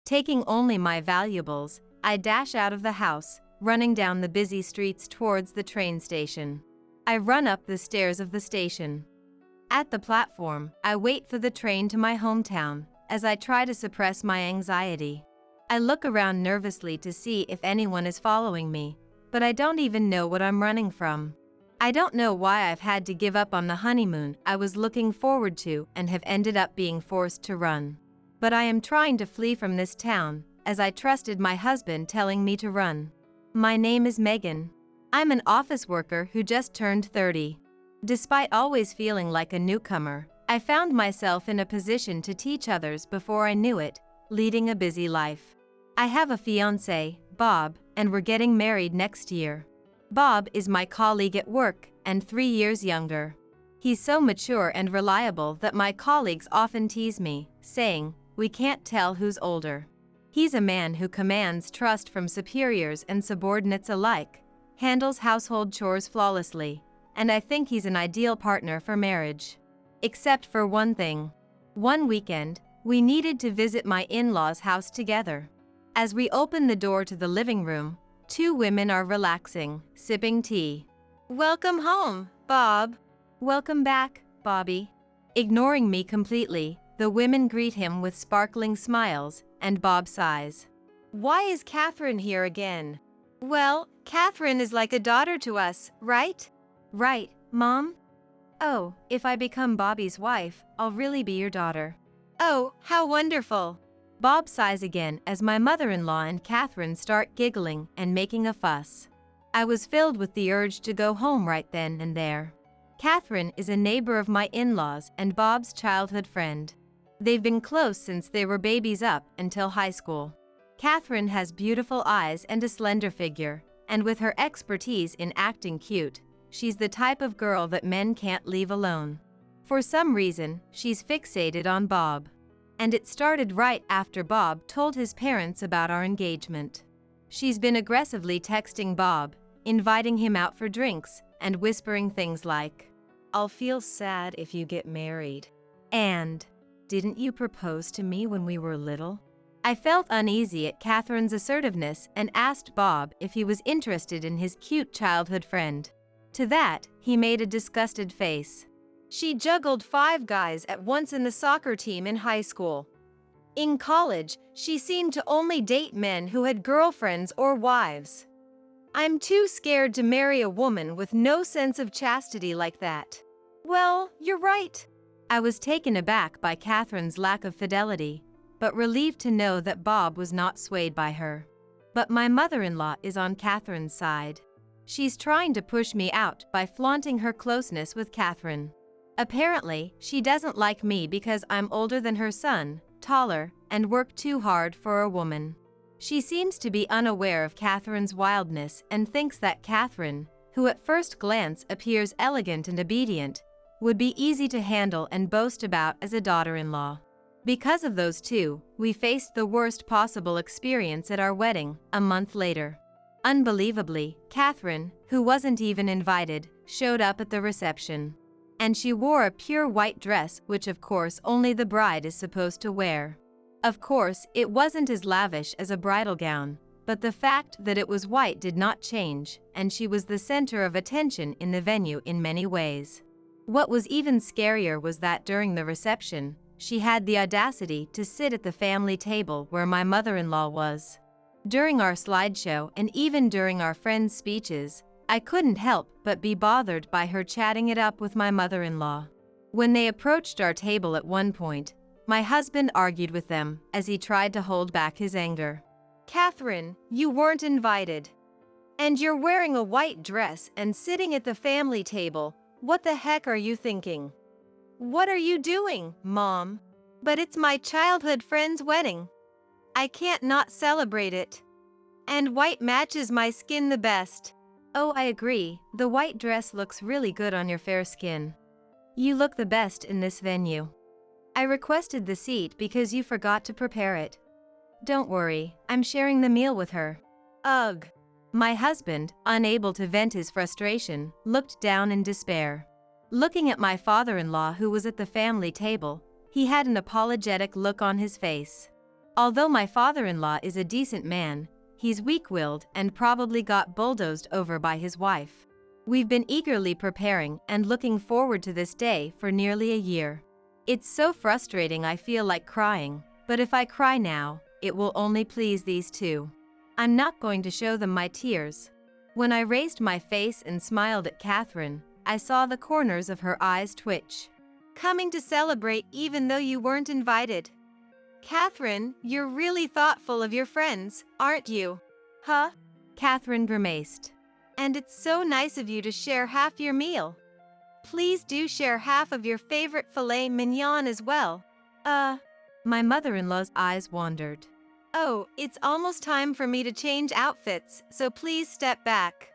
Taking only my valuables, I dash out of the house, running down the busy streets towards the train station. I run up the stairs of the station. At the platform, I wait for the train to my hometown, as I try to suppress my anxiety. I look around nervously to see if anyone is following me, but I don't even know what I'm running from. I don't know why I've had to give up on the honeymoon I was looking forward to and have ended up being forced to run. But I am trying to flee from this town, as I trusted my husband telling me to run. My name is Megan. I'm an office worker who just turned 30. Despite always feeling like a newcomer, I found myself in a position to teach others before I knew it, leading a busy life. I have a fiancé, Bob, and we're getting married next year. Bob is my colleague at work and 3 years younger. He's so mature and reliable that my colleagues often tease me, saying, "We can't tell who's older." He's a man who commands trust from superiors and subordinates alike, handles household chores flawlessly, and I think he's an ideal partner for marriage. Except for one thing. One weekend, we needed to visit my in-laws' house together. As we open the door to the living room, 2 women are relaxing, sipping tea. "Welcome home, Bob." "Welcome back, Bobby." Ignoring me completely, the women greet him with sparkling smiles, and Bob sighs. "Why is Catherine here again?" "Well, Catherine is like a daughter to us, right?" "Right, Mom?" "Oh, if I become Bobby's wife, I'll really be your daughter." "Oh, how wonderful." Bob sighs again as my mother-in-law and Catherine start giggling and making a fuss. I was filled with the urge to go home right then and there. Catherine is a neighbor of my in-laws and Bob's childhood friend. They've been close since they were babies up until high school. Catherine has beautiful eyes and a slender figure, and with her expertise in acting cute, she's the type of girl that men can't leave alone. For some reason, she's fixated on Bob. And it started right after Bob told his parents about our engagement. She's been aggressively texting Bob, inviting him out for drinks, and whispering things like, "I'll feel sad if you get married." And, "Didn't you propose to me when we were little?" I felt uneasy at Catherine's assertiveness and asked Bob if he was interested in his cute childhood friend. To that, he made a disgusted face. "She juggled 5 guys at once in the soccer team in high school. In college, she seemed to only date men who had girlfriends or wives. I'm too scared to marry a woman with no sense of chastity like that." "Well, you're right." I was taken aback by Catherine's lack of fidelity, but relieved to know that Bob was not swayed by her. But my mother-in-law is on Catherine's side. She's trying to push me out by flaunting her closeness with Catherine. Apparently, she doesn't like me because I'm older than her son, taller, and work too hard for a woman. She seems to be unaware of Catherine's wildness and thinks that Catherine, who at first glance appears elegant and obedient, would be easy to handle and boast about as a daughter-in-law. Because of those two, we faced the worst possible experience at our wedding, a month later. Unbelievably, Catherine, who wasn't even invited, showed up at the reception. And she wore a pure white dress, which of course only the bride is supposed to wear. Of course, it wasn't as lavish as a bridal gown, but the fact that it was white did not change, and she was the center of attention in the venue in many ways. What was even scarier was that during the reception, she had the audacity to sit at the family table where my mother-in-law was. During our slideshow and even during our friends' speeches, I couldn't help but be bothered by her chatting it up with my mother-in-law. When they approached our table at one point, my husband argued with them as he tried to hold back his anger. "Catherine, you weren't invited. And you're wearing a white dress and sitting at the family table. What the heck are you thinking?" "What are you doing, Mom?" "But it's my childhood friend's wedding. I can't not celebrate it. And white matches my skin the best." "Oh, I agree, the white dress looks really good on your fair skin. You look the best in this venue. I requested the seat because you forgot to prepare it. Don't worry, I'm sharing the meal with her." "Ugh." My husband, unable to vent his frustration, looked down in despair. Looking at my father-in-law who was at the family table, he had an apologetic look on his face. Although my father-in-law is a decent man, he's weak-willed and probably got bulldozed over by his wife. We've been eagerly preparing and looking forward to this day for nearly a year. It's so frustrating I feel like crying, but if I cry now, it will only please these two. I'm not going to show them my tears. When I raised my face and smiled at Catherine, I saw the corners of her eyes twitch. Coming to celebrate even though you weren't invited. Catherine, you're really thoughtful of your friends, aren't you? Huh? Catherine grimaced. And it's so nice of you to share half your meal. Please do share half of your favorite filet mignon as well. My mother-in-law's eyes wandered. Oh, it's almost time for me to change outfits, so please step back.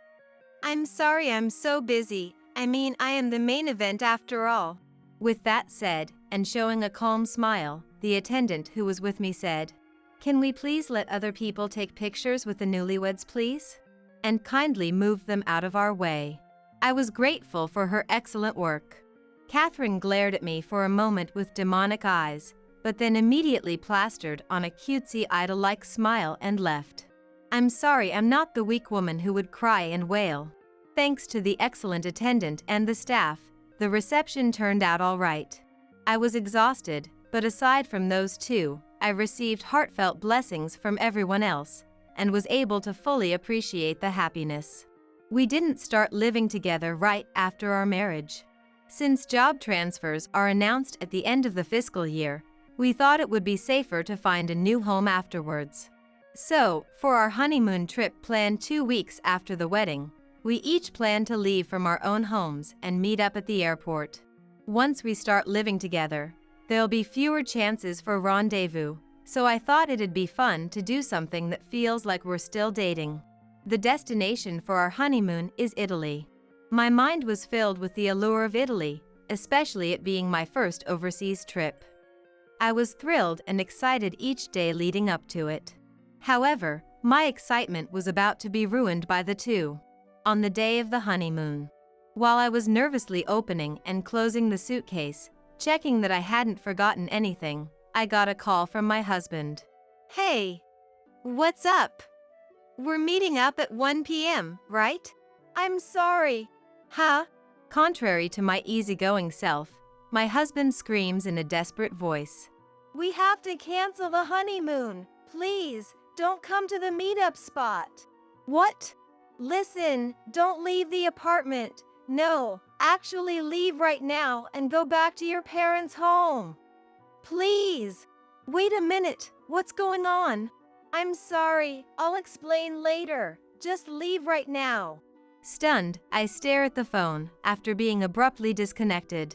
I'm sorry I'm so busy. I mean, I am the main event after all. With that said, and showing a calm smile, the attendant who was with me said, "Can we please let other people take pictures with the newlyweds, please?" And kindly moved them out of our way. I was grateful for her excellent work. Catherine glared at me for a moment with demonic eyes, but then immediately plastered on a cutesy idol-like smile and left. I'm sorry I'm not the weak woman who would cry and wail. Thanks to the excellent attendant and the staff, the reception turned out all right. I was exhausted, but aside from those two, I received heartfelt blessings from everyone else, and was able to fully appreciate the happiness. We didn't start living together right after our marriage. Since job transfers are announced at the end of the fiscal year, we thought it would be safer to find a new home afterwards. So, for our honeymoon trip planned 2 weeks after the wedding, we each planned to leave from our own homes and meet up at the airport. Once we start living together, there'll be fewer chances for rendezvous, so I thought it'd be fun to do something that feels like we're still dating. The destination for our honeymoon is Italy. My mind was filled with the allure of Italy, especially it being my first overseas trip. I was thrilled and excited each day leading up to it. However, my excitement was about to be ruined by the two. On the day of the honeymoon, while I was nervously opening and closing the suitcase, checking that I hadn't forgotten anything, I got a call from my husband. Hey, what's up? We're meeting up at 1 p.m., right? I'm sorry. Huh? Contrary to my easygoing self, my husband screams in a desperate voice. We have to cancel the honeymoon. Please, don't come to the meetup spot. What? Listen, don't leave the apartment. No, actually leave right now and go back to your parents' home. Please. Wait a minute, what's going on? I'm sorry, I'll explain later. Just leave right now. Stunned, I stare at the phone after being abruptly disconnected.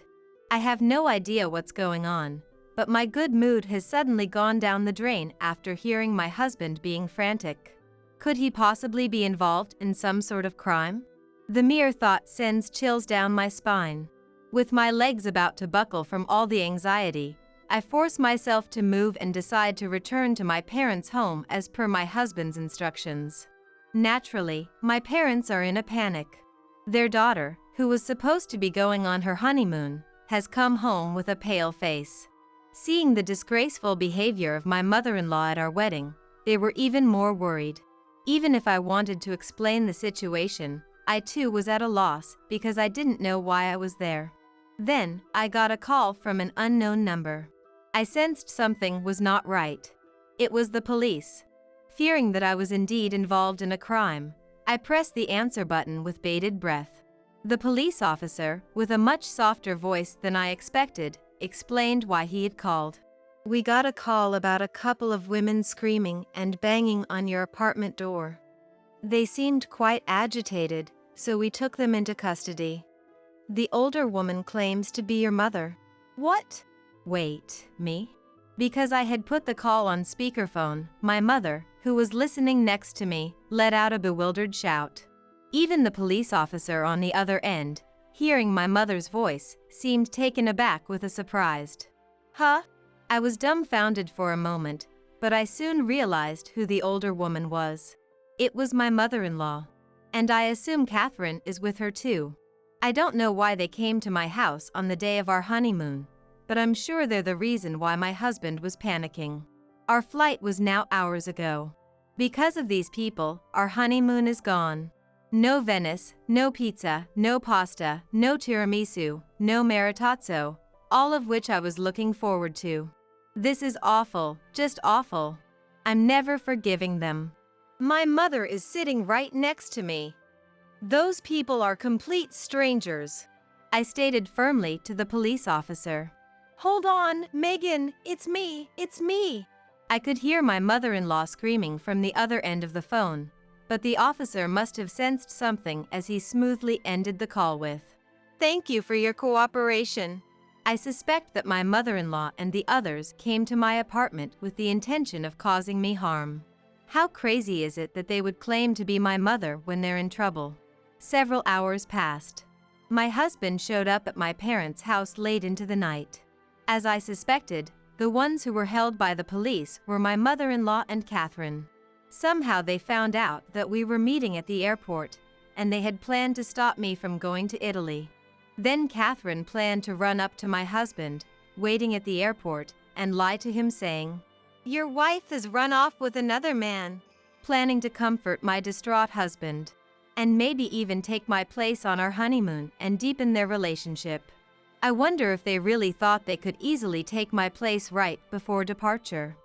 I have no idea what's going on, but my good mood has suddenly gone down the drain after hearing my husband being frantic. Could he possibly be involved in some sort of crime? The mere thought sends chills down my spine. With my legs about to buckle from all the anxiety, I force myself to move and decide to return to my parents' home as per my husband's instructions. Naturally, my parents are in a panic. Their daughter, who was supposed to be going on her honeymoon, has come home with a pale face. Seeing the disgraceful behavior of my mother-in-law at our wedding, they were even more worried. Even if I wanted to explain the situation, I too was at a loss because I didn't know why I was there. Then, I got a call from an unknown number. I sensed something was not right. It was the police. Fearing that I was indeed involved in a crime, I pressed the answer button with bated breath. The police officer, with a much softer voice than I expected, explained why he had called. We got a call about a couple of women screaming and banging on your apartment door. They seemed quite agitated, so we took them into custody. The older woman claims to be your mother. What? Wait, me? Because I had put the call on speakerphone, my mother, who was listening next to me, let out a bewildered shout. Even the police officer on the other end, hearing my mother's voice, seemed taken aback with a surprised. Huh? I was dumbfounded for a moment, but I soon realized who the older woman was. It was my mother-in-law. And I assume Catherine is with her too. I don't know why they came to my house on the day of our honeymoon, but I'm sure they're the reason why my husband was panicking. Our flight was now hours ago. Because of these people, our honeymoon is gone. No Venice, no pizza, no pasta, no tiramisu, no maritozzo, all of which I was looking forward to. This is awful, just awful. I'm never forgiving them. My mother is sitting right next to me. Those people are complete strangers, I stated firmly to the police officer. Hold on, Megan, it's me. I could hear my mother-in-law screaming from the other end of the phone, but the officer must have sensed something as he smoothly ended the call with, "Thank you for your cooperation." I suspect that my mother-in-law and the others came to my apartment with the intention of causing me harm. How crazy is it that they would claim to be my mother when they're in trouble? Several hours passed. My husband showed up at my parents' house late into the night. As I suspected, the ones who were held by the police were my mother-in-law and Catherine. Somehow they found out that we were meeting at the airport, and they had planned to stop me from going to Italy. Then Catherine planned to run up to my husband, waiting at the airport, and lie to him saying, "Your wife has run off with another man," planning to comfort my distraught husband, and maybe even take my place on our honeymoon and deepen their relationship. I wonder if they really thought they could easily take my place right before departure.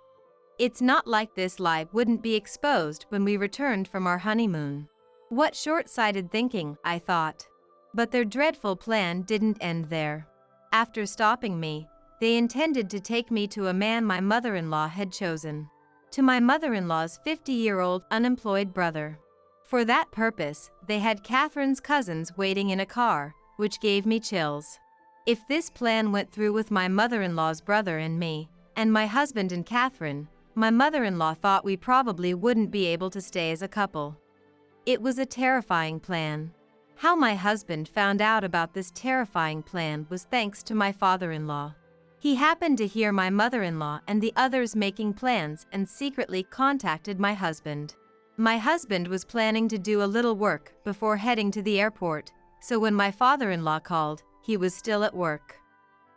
It's not like this lie wouldn't be exposed when we returned from our honeymoon. What short-sighted thinking, I thought. But their dreadful plan didn't end there. After stopping me, they intended to take me to a man my mother-in-law had chosen. To my mother-in-law's 50-year-old unemployed brother. For that purpose, they had Catherine's cousins waiting in a car, which gave me chills. If this plan went through with my mother-in-law's brother and me, and my husband and Catherine, my mother-in-law thought we probably wouldn't be able to stay as a couple. It was a terrifying plan. How my husband found out about this terrifying plan was thanks to my father-in-law. He happened to hear my mother-in-law and the others making plans and secretly contacted my husband. My husband was planning to do a little work before heading to the airport, so when my father-in-law called, he was still at work.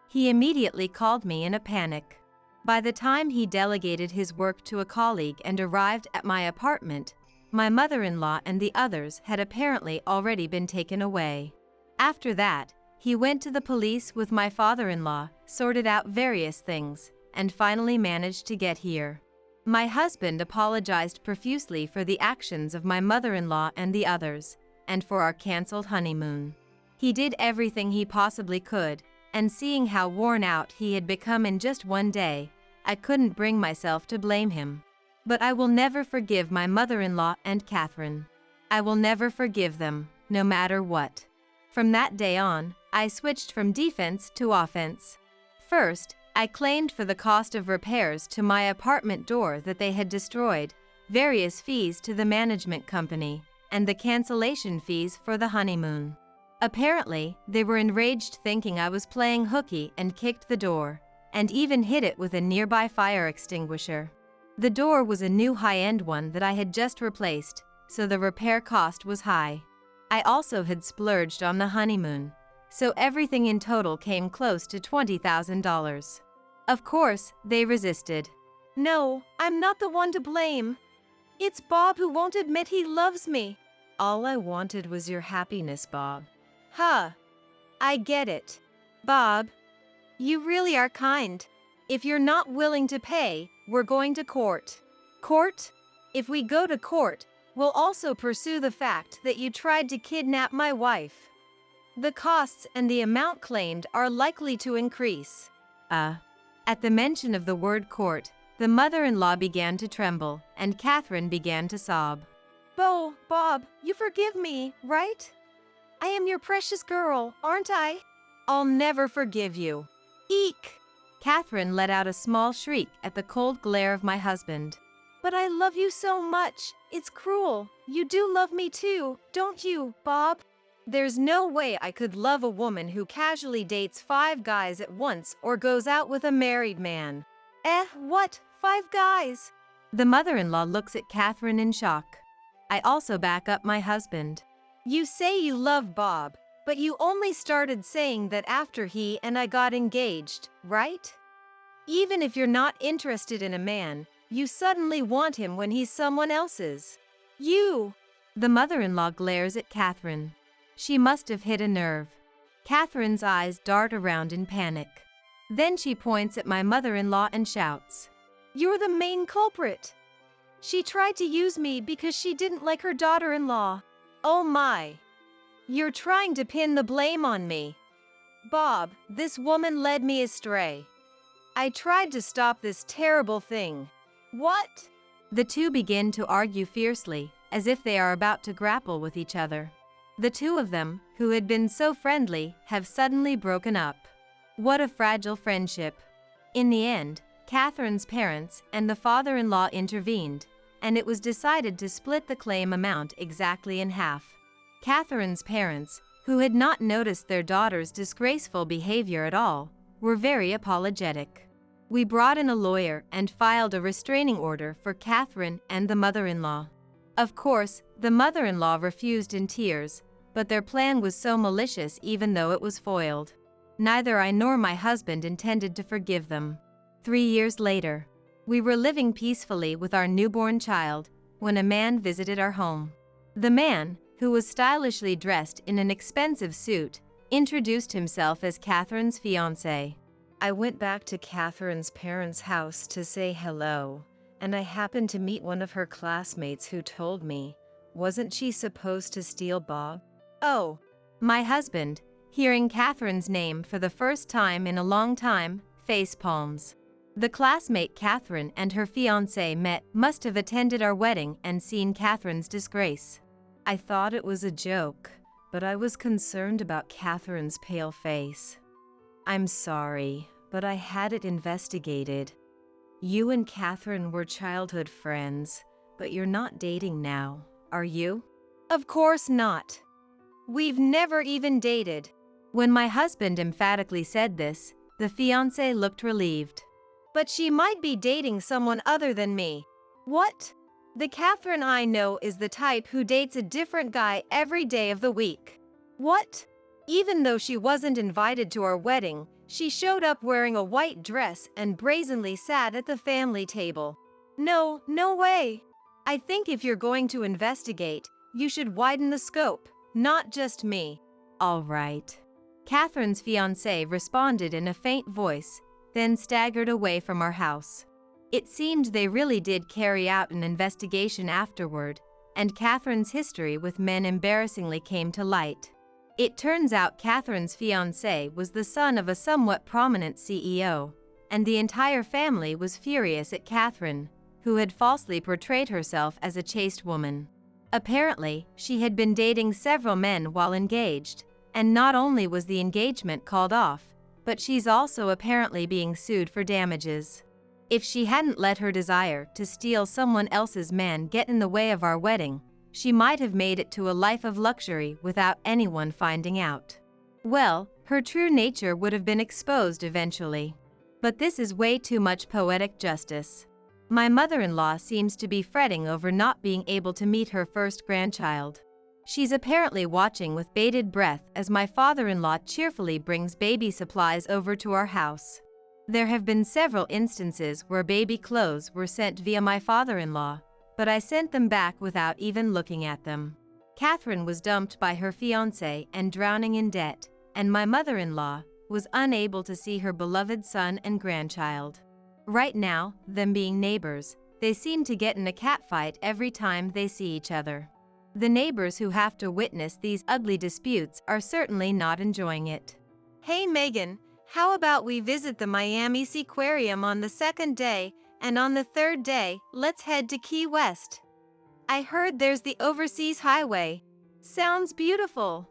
He immediately called me in a panic. By the time he delegated his work to a colleague and arrived at my apartment, my mother-in-law and the others had apparently already been taken away. After that, he went to the police with my father-in-law, sorted out various things, and finally managed to get here. My husband apologized profusely for the actions of my mother-in-law and the others, and for our canceled honeymoon. He did everything he possibly could, and seeing how worn out he had become in just one day, I couldn't bring myself to blame him. But I will never forgive my mother-in-law and Catherine. I will never forgive them, no matter what. From that day on, I switched from defense to offense. First, I claimed for the cost of repairs to my apartment door that they had destroyed, various fees to the management company, and the cancellation fees for the honeymoon. Apparently, they were enraged thinking I was playing hooky and kicked the door, and even hit it with a nearby fire extinguisher. The door was a new high-end one that I had just replaced, so the repair cost was high. I also had splurged on the honeymoon, so everything in total came close to $20,000. Of course, they resisted. "No, I'm not the one to blame. It's Bob who won't admit he loves me." "All I wanted was your happiness, Bob." "Huh. I get it. Bob, you really are kind. If you're not willing to pay, we're going to court." "Court? If we go to court, we'll also pursue the fact that you tried to kidnap my wife. The costs and the amount claimed are likely to increase." At the mention of the word court, the mother-in-law began to tremble, and Catherine began to sob. Bob, you forgive me, right? I am your precious girl, aren't I?" "I'll never forgive you." "Eek!" Catherine let out a small shriek at the cold glare of my husband. "But I love you so much. It's cruel. You do love me too, don't you, Bob?" "There's no way I could love a woman who casually dates 5 guys at once or goes out with a married man." What? 5 guys?" The mother-in-law looks at Catherine in shock. I also back up my husband. "You say you love Bob, but you only started saying that after he and I got engaged, right? Even if you're not interested in a man, You suddenly want him when he's someone else's. You! The mother-in-law glares at Catherine. She must have hit a nerve. Catherine's eyes dart around in panic. Then she points at my mother-in-law and shouts, "You're the main culprit! She tried to use me because she didn't like her daughter-in-law. Oh my! You're trying to pin the blame on me. Bob, this woman led me astray. I tried to stop this terrible thing." What? The two begin to argue fiercely, as if they are about to grapple with each other. The two of them, who had been so friendly, have suddenly broken up. What a fragile friendship. In the end, Catherine's parents and the father-in-law intervened, and it was decided to split the claim amount exactly in half. Catherine's parents, who had not noticed their daughter's disgraceful behavior at all, were very apologetic. We brought in a lawyer and filed a restraining order for Catherine and the mother-in-law. Of course, the mother-in-law refused in tears, but their plan was so malicious even though it was foiled. Neither I nor my husband intended to forgive them. 3 years later, we were living peacefully with our newborn child when a man visited our home. The man, who was stylishly dressed in an expensive suit, introduced himself as Catherine's fiancé. I went back to Catherine's parents' house to say hello, and I happened to meet one of her classmates who told me, wasn't she supposed to steal Bob? Oh, my husband, hearing Catherine's name for the first time in a long time, face palms. The classmate Catherine and her fiancé met must have attended our wedding and seen Catherine's disgrace. I thought it was a joke, but I was concerned about Catherine's pale face. I'm sorry, but I had it investigated. You and Catherine were childhood friends, but you're not dating now, are you? Of course not. We've never even dated. When my husband emphatically said this, the fiancé looked relieved. But she might be dating someone other than me. What? The Catherine I know is the type who dates a different guy every day of the week. What? Even though she wasn't invited to our wedding, she showed up wearing a white dress and brazenly sat at the family table. No, no way. I think if you're going to investigate, you should widen the scope, not just me. All right. Catherine's fiancé responded in a faint voice, then staggered away from our house. It seemed they really did carry out an investigation afterward, and Catherine's history with men embarrassingly came to light. It turns out Catherine's fiancé was the son of a somewhat prominent CEO, and the entire family was furious at Catherine, who had falsely portrayed herself as a chaste woman. Apparently, she had been dating several men while engaged, and not only was the engagement called off, but she's also apparently being sued for damages. If she hadn't let her desire to steal someone else's man get in the way of our wedding, she might have made it to a life of luxury without anyone finding out. Well, her true nature would have been exposed eventually. But this is way too much poetic justice. My mother-in-law seems to be fretting over not being able to meet her first grandchild. She's apparently watching with bated breath as my father-in-law cheerfully brings baby supplies over to our house. There have been several instances where baby clothes were sent via my father-in-law, but I sent them back without even looking at them. Catherine was dumped by her fiancé and drowning in debt, and my mother-in-law was unable to see her beloved son and grandchild. Right now, them being neighbors, they seem to get in a catfight every time they see each other. The neighbors who have to witness these ugly disputes are certainly not enjoying it. Hey Megan, how about we visit the Miami Seaquarium on the second day, and on the third day, let's head to Key West. I heard there's the Overseas Highway. Sounds beautiful.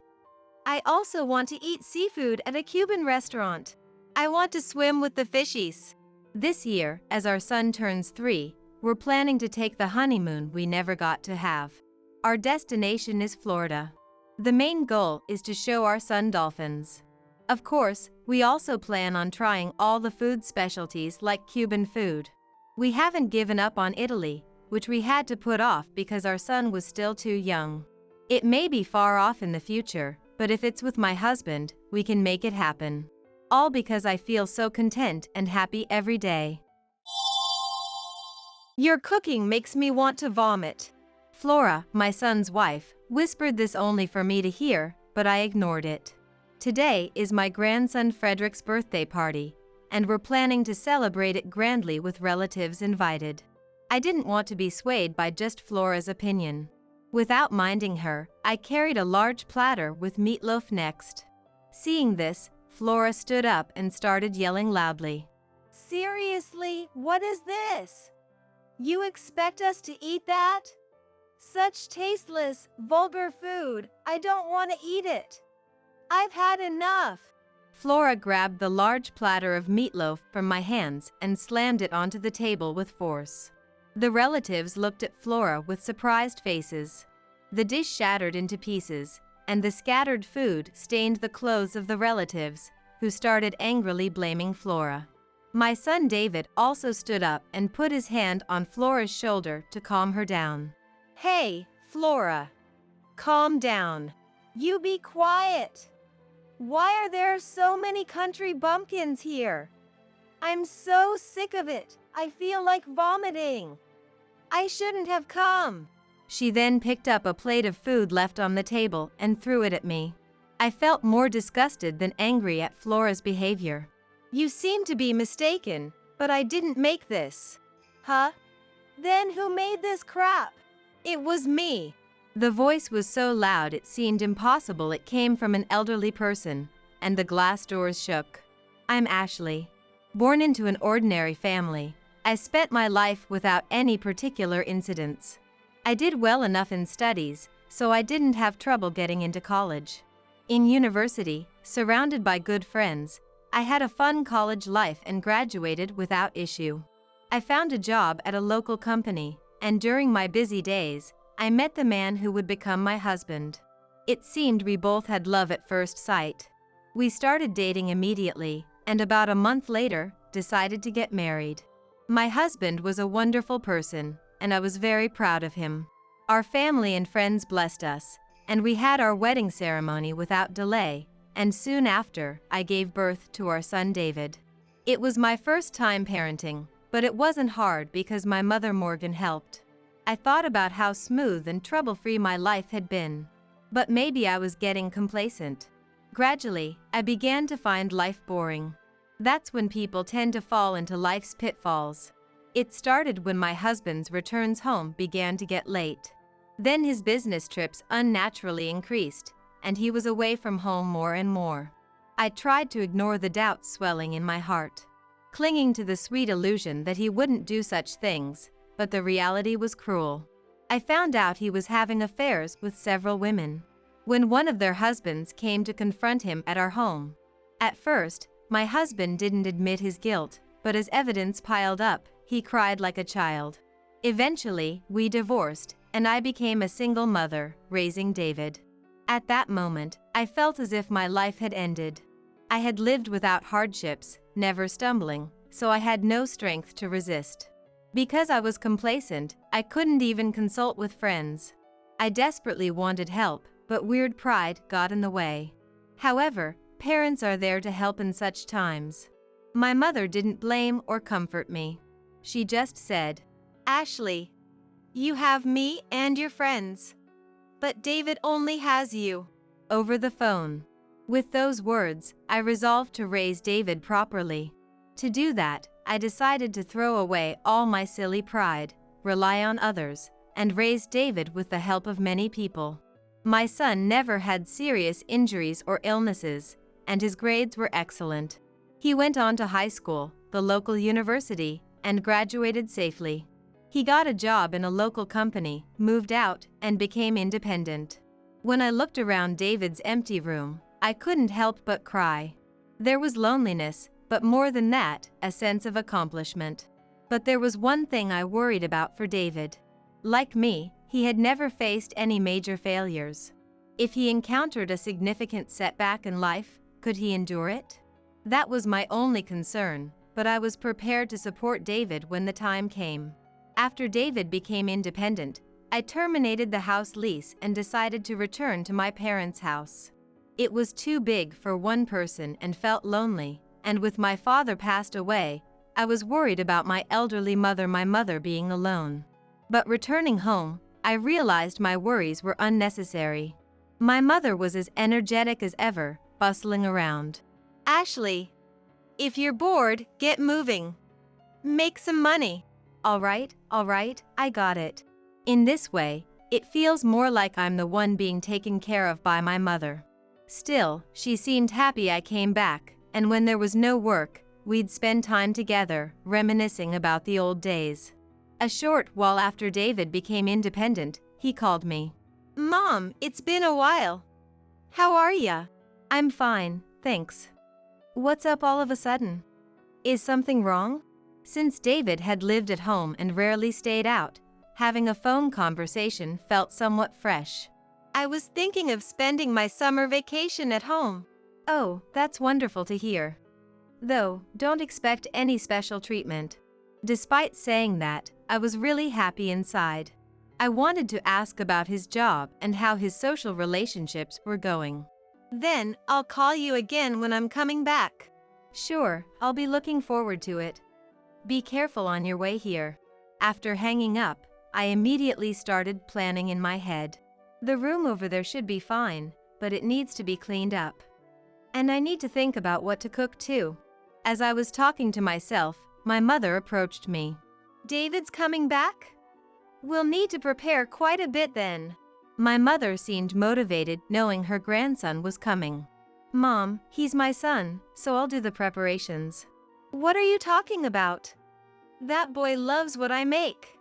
I also want to eat seafood at a Cuban restaurant. I want to swim with the fishies. This year, as our son turns 3, we're planning to take the honeymoon we never got to have. Our destination is Florida. The main goal is to show our son dolphins. Of course, we also plan on trying all the food specialties like Cuban food. We haven't given up on Italy, which we had to put off because our son was still too young. It may be far off in the future, but if it's with my husband, we can make it happen. All because I feel so content and happy every day. Your cooking makes me want to vomit. Flora, my son's wife, whispered this only for me to hear, but I ignored it. Today is my grandson Frederick's birthday party, and we're planning to celebrate it grandly with relatives invited. I didn't want to be swayed by just Flora's opinion. Without minding her, I carried a large platter with meatloaf next. Seeing this, Flora stood up and started yelling loudly. Seriously, what is this? You expect us to eat that? Such tasteless, vulgar food, I don't want to eat it. I've had enough. Flora grabbed the large platter of meatloaf from my hands and slammed it onto the table with force. The relatives looked at Flora with surprised faces. The dish shattered into pieces, and the scattered food stained the clothes of the relatives, who started angrily blaming Flora. My son David also stood up and put his hand on Flora's shoulder to calm her down. Hey, Flora. Calm down. You be quiet. Why are there so many country bumpkins here? I'm so sick of it. I feel like vomiting. I shouldn't have come. She then picked up a plate of food left on the table and threw it at me. I felt more disgusted than angry at Flora's behavior. You seem to be mistaken, but I didn't make this. Huh? Then who made this crap? It was me. The voice was so loud it seemed impossible it came from an elderly person, and the glass doors shook. I'm Ashley. Born into an ordinary family, I spent my life without any particular incidents. I did well enough in studies, so I didn't have trouble getting into college. In university, surrounded by good friends, I had a fun college life and graduated without issue. I found a job at a local company, and during my busy days, I met the man who would become my husband. It seemed we both had love at first sight. We started dating immediately, and about a month later, decided to get married. My husband was a wonderful person, and I was very proud of him. Our family and friends blessed us, and we had our wedding ceremony without delay, and soon after, I gave birth to our son David. It was my first time parenting, but it wasn't hard because my mother Morgan helped. I thought about how smooth and trouble-free my life had been. But maybe I was getting complacent. Gradually, I began to find life boring. That's when people tend to fall into life's pitfalls. It started when my husband's returns home began to get late. Then his business trips unnaturally increased, and he was away from home more and more. I tried to ignore the doubts swelling in my heart, clinging to the sweet illusion that he wouldn't do such things, but the reality was cruel. I found out he was having affairs with several women. When one of their husbands came to confront him at our home. At first, my husband didn't admit his guilt, but as evidence piled up, he cried like a child. Eventually, we divorced, and I became a single mother, raising David. At that moment, I felt as if my life had ended. I had lived without hardships, never stumbling, so I had no strength to resist. Because I was complacent, I couldn't even consult with friends. I desperately wanted help, but weird pride got in the way. However, parents are there to help in such times. My mother didn't blame or comfort me. She just said, "Ashley, you have me and your friends. But David only has you." Over the phone. With those words, I resolved to raise David properly. To do that, I decided to throw away all my silly pride, rely on others, and raise David with the help of many people. My son never had serious injuries or illnesses, and his grades were excellent. He went on to high school, the local university, and graduated safely. He got a job in a local company, moved out, and became independent. When I looked around David's empty room, I couldn't help but cry. There was loneliness, but more than that, a sense of accomplishment. But there was one thing I worried about for David. Like me, he had never faced any major failures. If he encountered a significant setback in life, could he endure it? That was my only concern, but I was prepared to support David when the time came. After David became independent, I terminated the house lease and decided to return to my parents' house. It was too big for one person and felt lonely, and with my father passed away, I was worried about my elderly mother, my mother being alone. But returning home, I realized my worries were unnecessary. My mother was as energetic as ever, bustling around. Ashley, if you're bored, get moving. Make some money. All right, I got it. In this way, it feels more like I'm the one being taken care of by my mother. Still, she seemed happy I came back, and when there was no work, we'd spend time together, reminiscing about the old days. A short while after David became independent, he called me. Mom, it's been a while. How are ya? I'm fine, thanks. What's up all of a sudden? Is something wrong? Since David had lived at home and rarely stayed out, having a phone conversation felt somewhat fresh. I was thinking of spending my summer vacation at home. Oh, that's wonderful to hear. Though, don't expect any special treatment. Despite saying that, I was really happy inside. I wanted to ask about his job and how his social relationships were going. Then, I'll call you again when I'm coming back. Sure, I'll be looking forward to it. Be careful on your way here. After hanging up, I immediately started planning in my head. The room over there should be fine, but it needs to be cleaned up. And I need to think about what to cook too. As I was talking to myself, my mother approached me. David's coming back? We'll need to prepare quite a bit then. My mother seemed motivated knowing her grandson was coming. Mom, he's my son, so I'll do the preparations. What are you talking about? That boy loves what I make.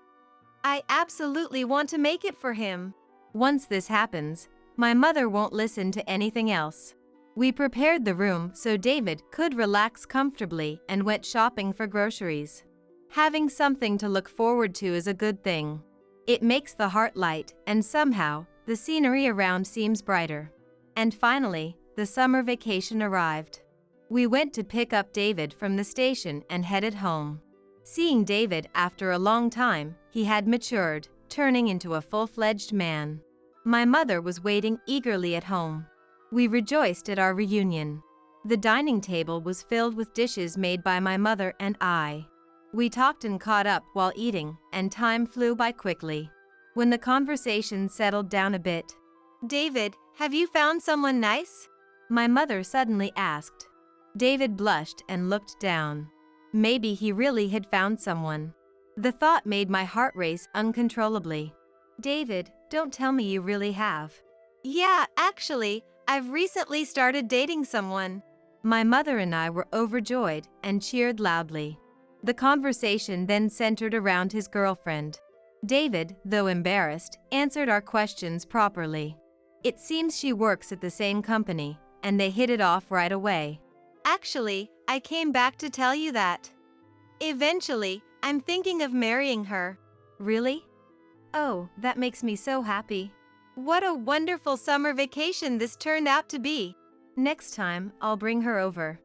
I absolutely want to make it for him. Once this happens, my mother won't listen to anything else. We prepared the room so David could relax comfortably and went shopping for groceries. Having something to look forward to is a good thing. It makes the heart light, and somehow, the scenery around seems brighter. And finally, the summer vacation arrived. We went to pick up David from the station and headed home. Seeing David after a long time, he had matured, turning into a full-fledged man. My mother was waiting eagerly at home. We rejoiced at our reunion. The dining table was filled with dishes made by my mother and I. We talked and caught up while eating, and time flew by quickly. When the conversation settled down a bit, David, have you found someone nice? My mother suddenly asked. David blushed and looked down. Maybe he really had found someone. The thought made my heart race uncontrollably. David, don't tell me you really have. Yeah, actually, I've recently started dating someone. My mother and I were overjoyed and cheered loudly. The conversation then centered around his girlfriend. David, though embarrassed, answered our questions properly. It seems she works at the same company, and they hit it off right away. Actually, I came back to tell you that. Eventually, I'm thinking of marrying her. Really? Oh, that makes me so happy. What a wonderful summer vacation this turned out to be. Next time, I'll bring her over.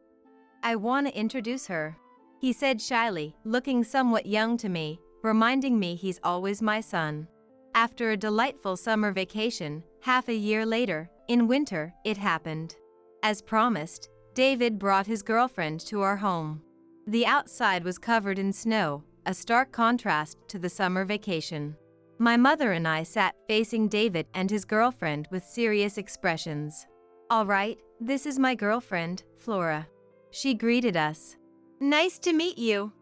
I want to introduce her, he said shyly, looking somewhat young to me, reminding me he's always my son. After a delightful summer vacation, half a year later, in winter, it happened. As promised, David brought his girlfriend to our home. The outside was covered in snow, a stark contrast to the summer vacation. My mother and I sat facing David and his girlfriend with serious expressions. All right, this is my girlfriend, Flora. She greeted us. Nice to meet you.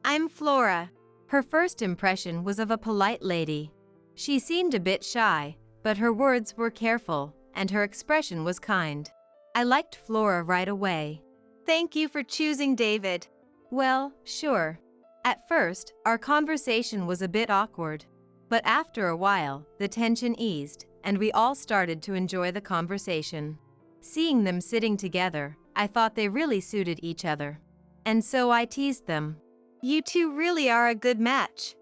I'm Flora. Her first impression was of a polite lady. She seemed a bit shy, but her words were careful, and her expression was kind. I liked Flora right away. Thank you for choosing David. Well, sure. At first, our conversation was a bit awkward. But after a while, the tension eased, and we all started to enjoy the conversation. Seeing them sitting together, I thought they really suited each other. And so I teased them. You two really are a good match.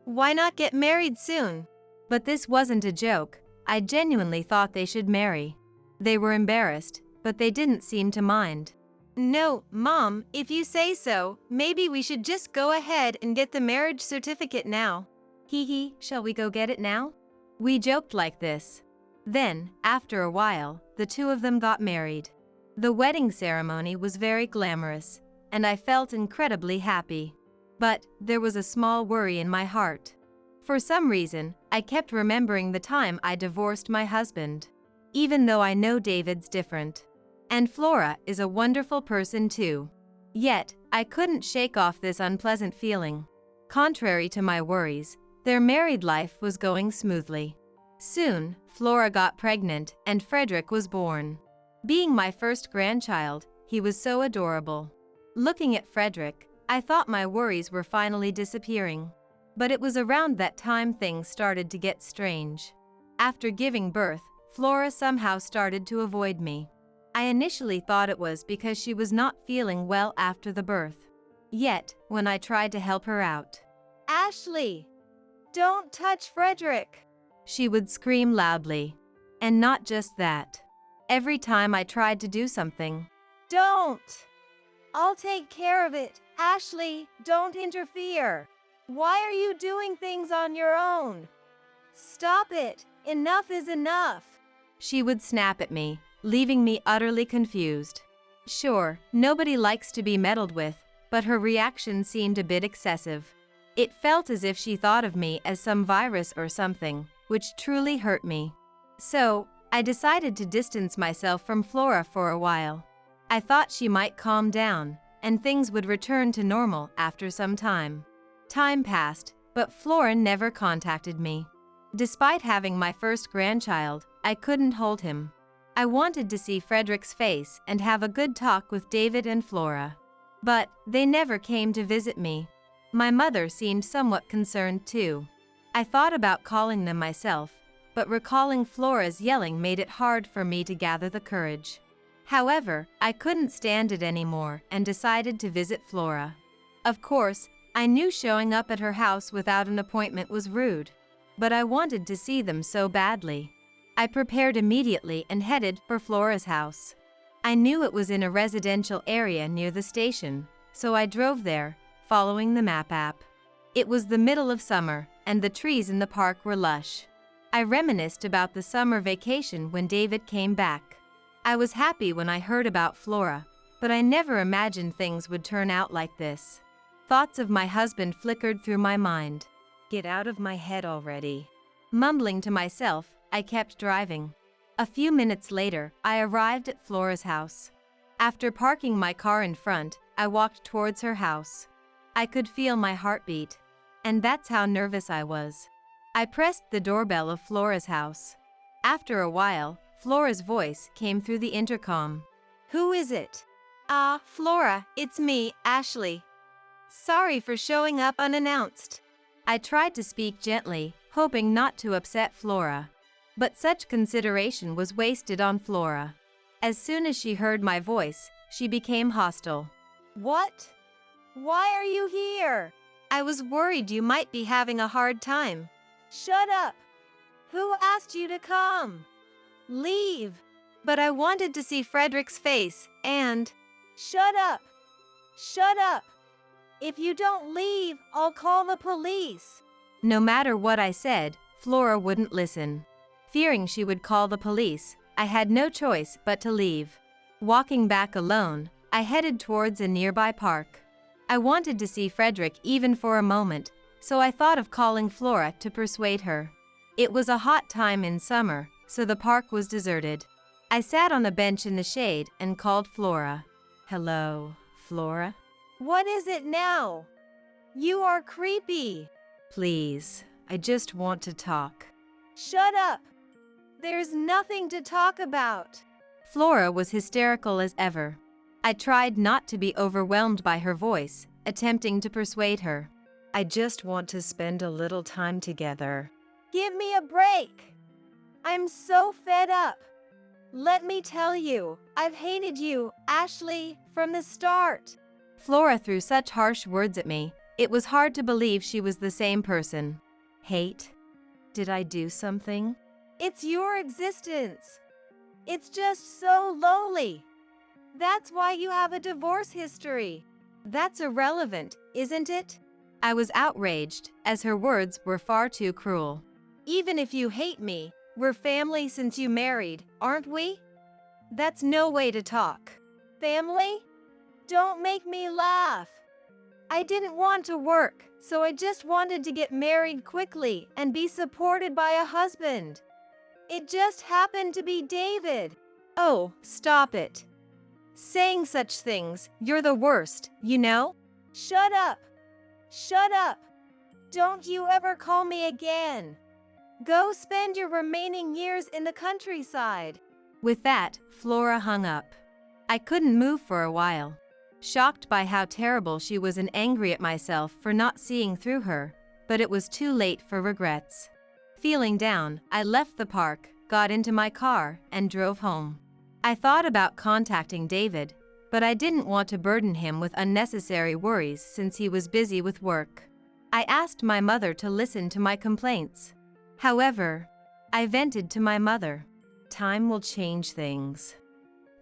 Why not get married soon? But this wasn't a joke. I genuinely thought they should marry. They were embarrassed, but they didn't seem to mind. No, Mom, if you say so, maybe we should just go ahead and get the marriage certificate now. Hee, shall we go get it now? We joked like this. Then, after a while, the two of them got married. The wedding ceremony was very glamorous, and I felt incredibly happy. But there was a small worry in my heart. For some reason, I kept remembering the time I divorced my husband. Even though I know David's different. And Flora is a wonderful person too. Yet, I couldn't shake off this unpleasant feeling. Contrary to my worries, their married life was going smoothly. Soon, Flora got pregnant and Frederick was born. Being my first grandchild, he was so adorable. Looking at Frederick, I thought my worries were finally disappearing. But it was around that time things started to get strange. After giving birth, Flora somehow started to avoid me. I initially thought it was because she was not feeling well after the birth. Yet, when I tried to help her out, Ashley, don't touch Frederick, she would scream loudly. And not just that. Every time I tried to do something, don't. I'll take care of it. Ashley, don't interfere. Why are you doing things on your own? Stop it. Enough is enough. She would snap at me, leaving me utterly confused. Sure, nobody likes to be meddled with, but her reaction seemed a bit excessive. It felt as if she thought of me as some virus or something, which truly hurt me. So, I decided to distance myself from Flora for a while. I thought she might calm down, and things would return to normal after some time. Time passed, but Flora never contacted me. Despite having my first grandchild, I couldn't hold him. I wanted to see Frederick's face and have a good talk with David and Flora. But they never came to visit me. My mother seemed somewhat concerned too. I thought about calling them myself, but recalling Flora's yelling made it hard for me to gather the courage. However, I couldn't stand it anymore and decided to visit Flora. Of course, I knew showing up at her house without an appointment was rude. But I wanted to see them so badly. I prepared immediately and headed for Flora's house. I knew it was in a residential area near the station, so I drove there, following the map app. It was the middle of summer, and the trees in the park were lush. I reminisced about the summer vacation when David came back. I was happy when I heard about Flora, but I never imagined things would turn out like this. Thoughts of my husband flickered through my mind. Get out of my head already. Mumbling to myself, I kept driving. A few minutes later, I arrived at Flora's house. After parking my car in front, I walked towards her house. I could feel my heartbeat. And that's how nervous I was. I pressed the doorbell of Flora's house. After a while, Flora's voice came through the intercom. Who is it? Flora, it's me, Ashley. Sorry for showing up unannounced. I tried to speak gently, hoping not to upset Flora. But such consideration was wasted on Flora. As soon as she heard my voice, she became hostile. What? Why are you here? I was worried you might be having a hard time. Shut up. Who asked you to come? Leave. But I wanted to see Frederick's face, and… Shut up. Shut up. If you don't leave, I'll call the police. No matter what I said, Flora wouldn't listen. Fearing she would call the police, I had no choice but to leave. Walking back alone, I headed towards a nearby park. I wanted to see Frederick even for a moment, so I thought of calling Flora to persuade her. It was a hot time in summer, so the park was deserted. I sat on a bench in the shade and called Flora. Hello, Flora? What is it now? You are creepy. Please, I just want to talk. Shut up. There's nothing to talk about. Flora was hysterical as ever. I tried not to be overwhelmed by her voice, attempting to persuade her. I just want to spend a little time together. Give me a break. I'm so fed up. Let me tell you, I've hated you, Ashley, from the start. Flora threw such harsh words at me, it was hard to believe she was the same person. Hate? Did I do something? It's your existence. It's just so lonely. That's why you have a divorce history. That's irrelevant, isn't it? I was outraged, as her words were far too cruel. Even if you hate me, we're family since you married, aren't we? That's no way to talk. Family? Don't make me laugh. I didn't want to work, so I just wanted to get married quickly and be supported by a husband. It just happened to be David. Oh, stop it. Saying such things, you're the worst, you know? Shut up. Shut up. Don't you ever call me again. Go spend your remaining years in the countryside. With that, Flora hung up. I couldn't move for a while. Shocked by how terrible she was and angry at myself for not seeing through her, but it was too late for regrets. Feeling down, I left the park, got into my car, and drove home. I thought about contacting David, but I didn't want to burden him with unnecessary worries since he was busy with work. I asked my mother to listen to my complaints. However, I vented to my mother. Time will change things.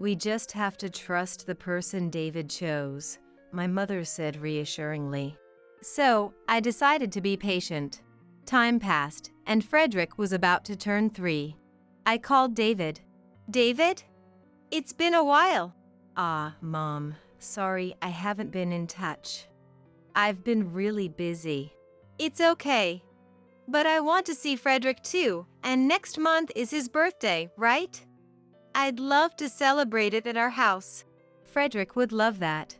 We just have to trust the person David chose, my mother said reassuringly. So, I decided to be patient. Time passed, and Frederick was about to turn 3. I called David. David? It's been a while. Ah, Mom, sorry I haven't been in touch. I've been really busy. It's okay. But I want to see Frederick too, and next month is his birthday, right? I'd love to celebrate it at our house. Frederick would love that.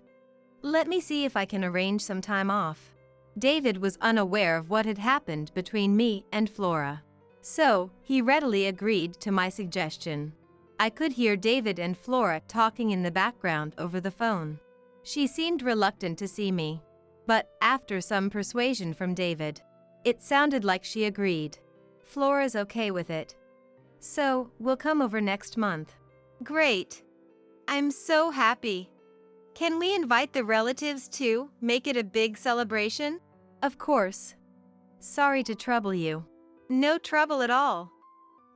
Let me see if I can arrange some time off. David was unaware of what had happened between me and Flora. So, he readily agreed to my suggestion. I could hear David and Flora talking in the background over the phone. She seemed reluctant to see me. But after some persuasion from David, it sounded like she agreed. Flora's okay with it. So, we'll come over next month. Great. I'm so happy. Can we invite the relatives too? Make it a big celebration? Of course. Sorry to trouble you. No trouble at all.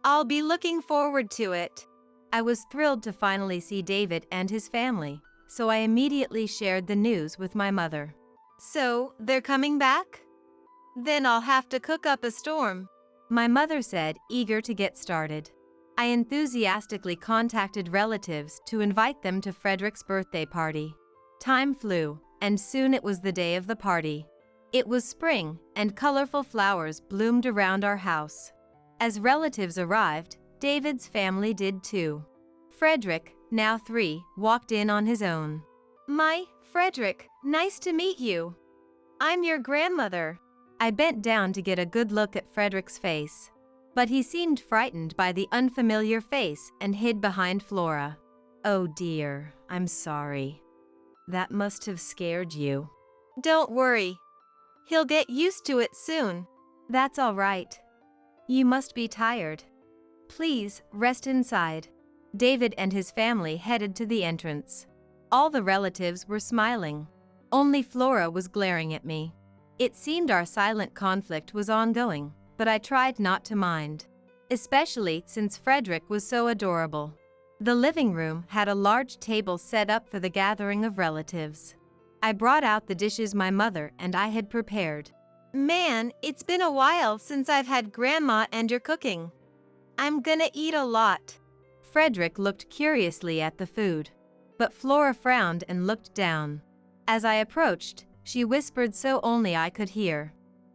I'll be looking forward to it. I was thrilled to finally see David and his family, so I immediately shared the news with my mother. So, they're coming back? Then I'll have to cook up a storm, my mother said, eager to get started. I enthusiastically contacted relatives to invite them to Frederick's birthday party. Time flew, and soon it was the day of the party. It was spring, and colorful flowers bloomed around our house. As relatives arrived, David's family did too. Frederick, now 3, walked in on his own. My, Frederick, nice to meet you. I'm your grandmother. I bent down to get a good look at Frederick's face. But he seemed frightened by the unfamiliar face and hid behind Flora. Oh dear, I'm sorry. That must have scared you. Don't worry. He'll get used to it soon. That's all right. You must be tired. Please, rest inside. David and his family headed to the entrance. All the relatives were smiling. Only Flora was glaring at me. It seemed our silent conflict was ongoing, but I tried not to mind. Especially since Frederick was so adorable. The living room had a large table set up for the gathering of relatives. I brought out the dishes my mother and I had prepared. Man, it's been a while since I've had Grandma and your cooking. I'm gonna eat a lot. Frederick looked curiously at the food. But Flora frowned and looked down. As I approached, she whispered so only I could hear.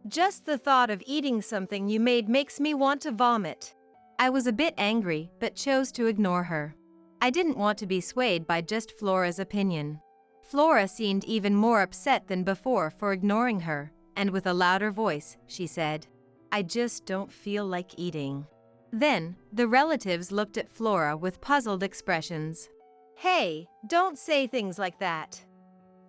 Just the thought of eating something you made makes me want to vomit. I was a bit angry, but chose to ignore her. I didn't want to be swayed by just Flora's opinion. Flora seemed even more upset than before for ignoring her, and with a louder voice, she said, I just don't feel like eating. Then, the relatives looked at Flora with puzzled expressions. Hey, don't say things like that.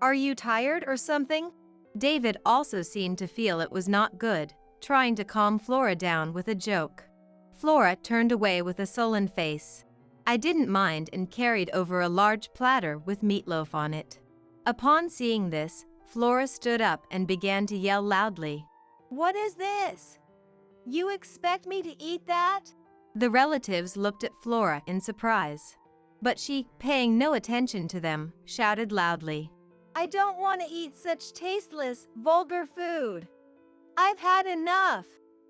Are you tired or something? David also seemed to feel it was not good, trying to calm Flora down with a joke. Flora turned away with a sullen face. I didn't mind and carried over a large platter with meatloaf on it. Upon seeing this, Flora stood up and began to yell loudly. What is this? You expect me to eat that? The relatives looked at Flora in surprise. But she, paying no attention to them, shouted loudly. I don't want to eat such tasteless, vulgar food. I've had enough.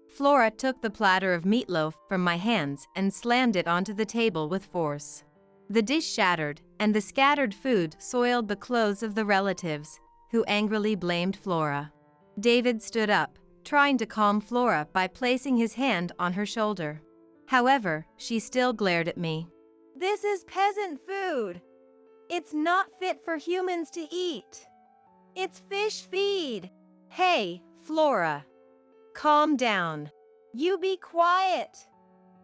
Flora took the platter of meatloaf from my hands and slammed it onto the table with force. The dish shattered, and the scattered food soiled the clothes of the relatives, who angrily blamed Flora. David stood up, trying to calm Flora by placing his hand on her shoulder. However, she still glared at me. This is peasant food. It's not fit for humans to eat. It's fish feed. Hey, Flora. Calm down. You be quiet.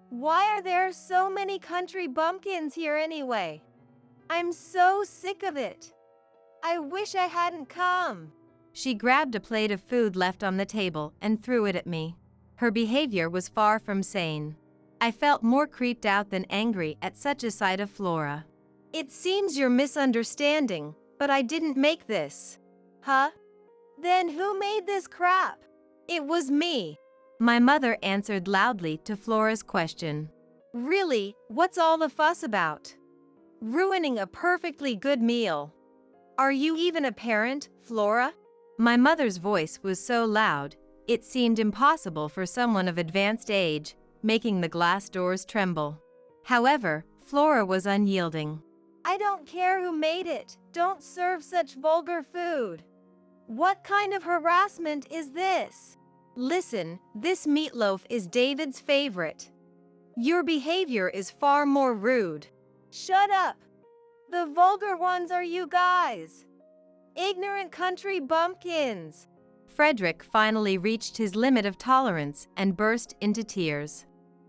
Why are there so many country bumpkins here anyway? I'm so sick of it. I wish I hadn't come. She grabbed a plate of food left on the table and threw it at me. Her behavior was far from sane. I felt more creeped out than angry at such a sight of Flora. It seems you're misunderstanding, but I didn't make this. Huh? Then who made this crap? It was me. My mother answered loudly to Flora's question. Really, what's all the fuss about? Ruining a perfectly good meal. Are you even a parent, Flora? My mother's voice was so loud, it seemed impossible for someone of advanced age, making the glass doors tremble. However, Flora was unyielding. I don't care who made it. Don't serve such vulgar food. What kind of harassment is this? Listen, this meatloaf is David's favorite. Your behavior is far more rude. Shut up. The vulgar ones are you guys. Ignorant country bumpkins. Frederick finally reached his limit of tolerance and burst into tears.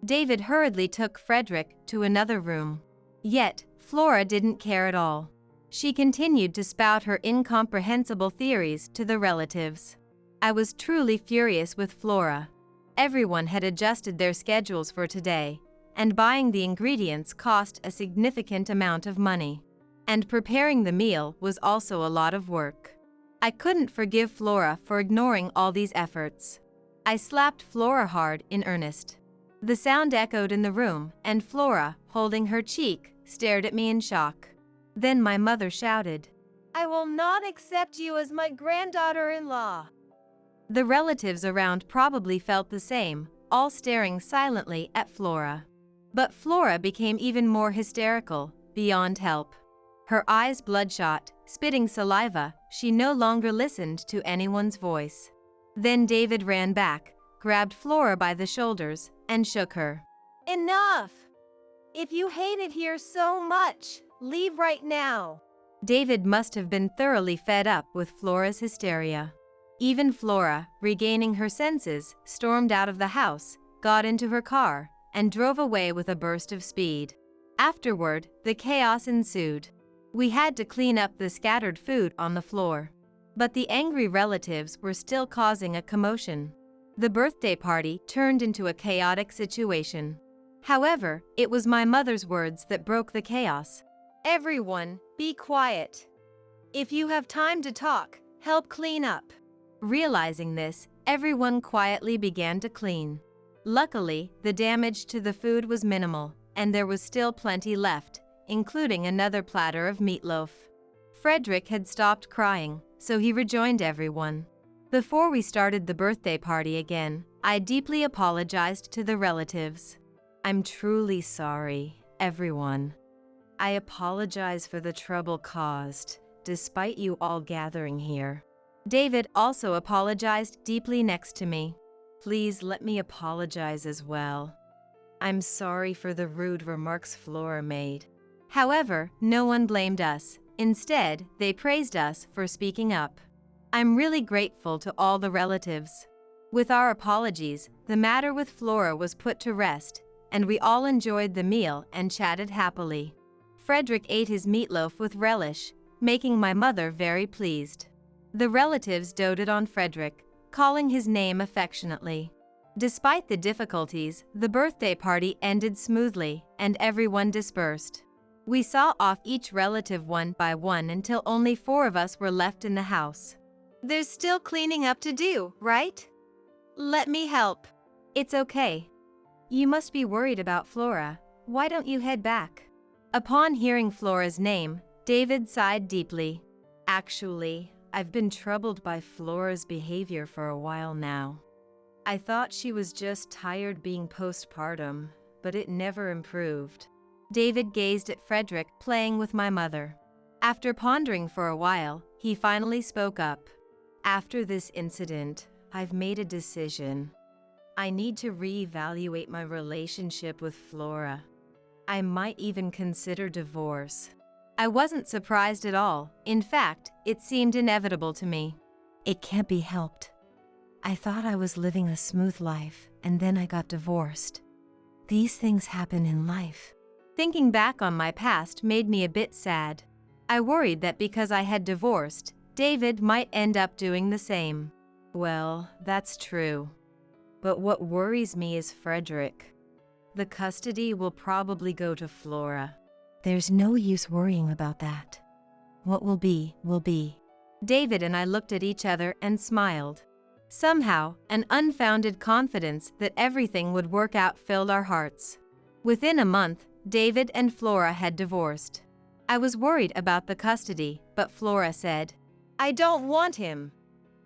David hurriedly took Frederick to another room. Yet, Flora didn't care at all. She continued to spout her incomprehensible theories to the relatives. I was truly furious with Flora. Everyone had adjusted their schedules for today, and buying the ingredients cost a significant amount of money. And preparing the meal was also a lot of work. I couldn't forgive Flora for ignoring all these efforts. I slapped Flora hard in earnest. The sound echoed in the room, and Flora, holding her cheek, stared at me in shock. Then my mother shouted, I will not accept you as my granddaughter-in-law. The relatives around probably felt the same, all staring silently at Flora. But Flora became even more hysterical, beyond help. Her eyes bloodshot, spitting saliva, she no longer listened to anyone's voice. Then David ran back, grabbed Flora by the shoulders, and shook her. Enough! If you hate it here so much, leave right now. David must have been thoroughly fed up with Flora's hysteria. Even Flora, regaining her senses, stormed out of the house, got into her car, and drove away with a burst of speed. Afterward, the chaos ensued. We had to clean up the scattered food on the floor. But the angry relatives were still causing a commotion. The birthday party turned into a chaotic situation. However, it was my mother's words that broke the chaos. Everyone, be quiet. If you have time to talk, help clean up. Realizing this, everyone quietly began to clean. Luckily, the damage to the food was minimal, and there was still plenty left, including another platter of meatloaf. Frederick had stopped crying, so he rejoined everyone. Before we started the birthday party again, I deeply apologized to the relatives. I'm truly sorry, everyone. I apologize for the trouble caused, despite you all gathering here. David also apologized deeply next to me. Please let me apologize as well. I'm sorry for the rude remarks Flora made. However, no one blamed us. Instead, they praised us for speaking up. I'm really grateful to all the relatives. With our apologies, the matter with Flora was put to rest, and we all enjoyed the meal and chatted happily. Frederick ate his meatloaf with relish, making my mother very pleased. The relatives doted on Frederick, calling his name affectionately. Despite the difficulties, the birthday party ended smoothly, and everyone dispersed. We saw off each relative one by one until only 4 of us were left in the house. There's still cleaning up to do, right? Let me help. It's okay. You must be worried about Flora. Why don't you head back? Upon hearing Flora's name, David sighed deeply. Actually, I've been troubled by Flora's behavior for a while now. I thought she was just tired being postpartum, but it never improved. David gazed at Frederick playing with my mother. After pondering for a while, he finally spoke up. After this incident, I've made a decision. I need to reevaluate my relationship with Flora. I might even consider divorce. I wasn't surprised at all. In fact, it seemed inevitable to me. It can't be helped. I thought I was living a smooth life, and then I got divorced. These things happen in life. Thinking back on my past made me a bit sad. I worried that because I had divorced, David might end up doing the same. Well, that's true. But what worries me is Frederick. The custody will probably go to Flora. There's no use worrying about that. What will be, will be. David and I looked at each other and smiled. Somehow, an unfounded confidence that everything would work out filled our hearts. Within a month, David and Flora had divorced. I was worried about the custody, but Flora said, I don't want him.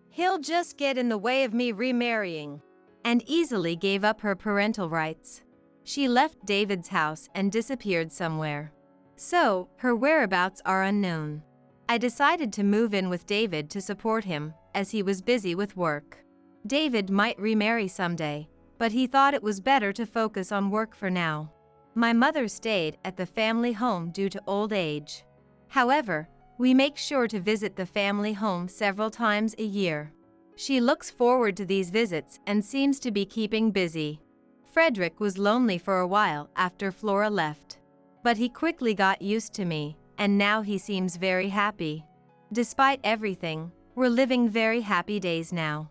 He'll just get in the way of me remarrying. And easily gave up her parental rights. She left David's house and disappeared somewhere. So, her whereabouts are unknown. I decided to move in with David to support him, as he was busy with work. David might remarry someday, but he thought it was better to focus on work for now. My mother stayed at the family home due to old age. However, we make sure to visit the family home several times a year. She looks forward to these visits and seems to be keeping busy. Frederick was lonely for a while after Flora left. But he quickly got used to me, and now he seems very happy. Despite everything, we're living very happy days now.